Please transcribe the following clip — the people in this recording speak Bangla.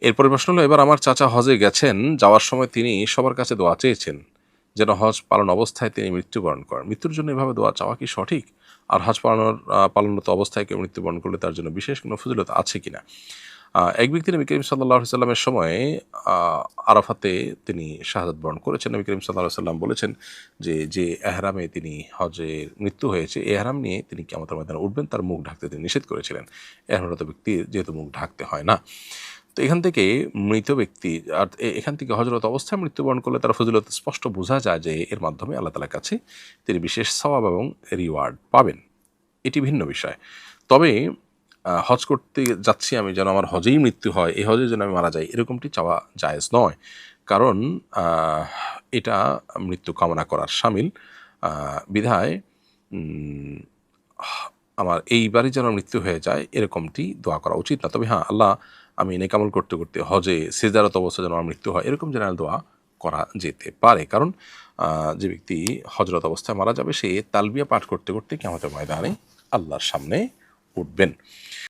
এরপরে প্রশ্ন হলো, এবার আমার চাচা হজে গেছেন, যাওয়ার সময় তিনি সবার কাছে দোয়া চেয়েছেন যেন হজ পালন অবস্থায় তিনি মৃত্যুবরণ করেন। মৃত্যুর জন্য এভাবে দোয়া চাওয়া কি সঠিক? আর হজ পালনত অবস্থায় কেউ মৃত্যুবরণ করলে তার জন্য বিশেষ কোনো ফজিলত আছে কিনা? এক ব্যক্তি নবী করিম সাল্লাল্লাহু আলাইহি সাল্লামের সময়ে আ আরাফাতে তিনি শাহাদাত বরণ করেছেন। নবী করিম সাল্লাল্লাহু আলাইহি সাল্লাম বলেছেন যে এহরামে তিনি হজের মৃত্যু হয়েছে, এই এহরাম নিয়ে তিনি কিয়ামতের ময়দানে উঠবেন, তার মুখ ঢাকতে তিনি নিষেধ করেছিলেন। এহরামরত ব্যক্তির যেহেতু মুখ ঢাকতে হয় না। তো এখান থেকে মৃত ব্যক্তি আর এখান থেকে হজরত অবস্থায় মৃত্যুবরণ করলে তার ফজিলত স্পষ্ট বোঝা যায় যে এর মাধ্যমে আল্লাহ তাআলার কাছে তিনি বিশেষ সওয়াব এবং রিওয়ার্ড পাবেন। এটি ভিন্ন বিষয়। তবে হজ করতে যাচ্ছি আমি, যেন আমার হজেই মৃত্যু হয়, এই হজে যেন আমি মারা যাই, এরকমটি চাওয়া জায়েজ নয়। কারণ এটা মৃত্যু কামনা করার শামিল। বিধায় উম আমার এইবারই যেন মৃত্যু হয়ে যায়, এরকমটি দোয়া করা উচিত না। তবে হ্যাঁ, আল্লাহ আমি নেক আমল করতে, করতে হজে সিজদারত অবস্থায় যেন আমার মৃত্যু হয়, এরকম জেনারেল দোয়া করা যেতে পারে। কারণ যে ব্যক্তি হজরত অবস্থায় মারা যাবে সে তালবিয়া পাঠ করতে, করতে কিয়ামতের ময়দানে আল্লাহর সামনে উঠবেন।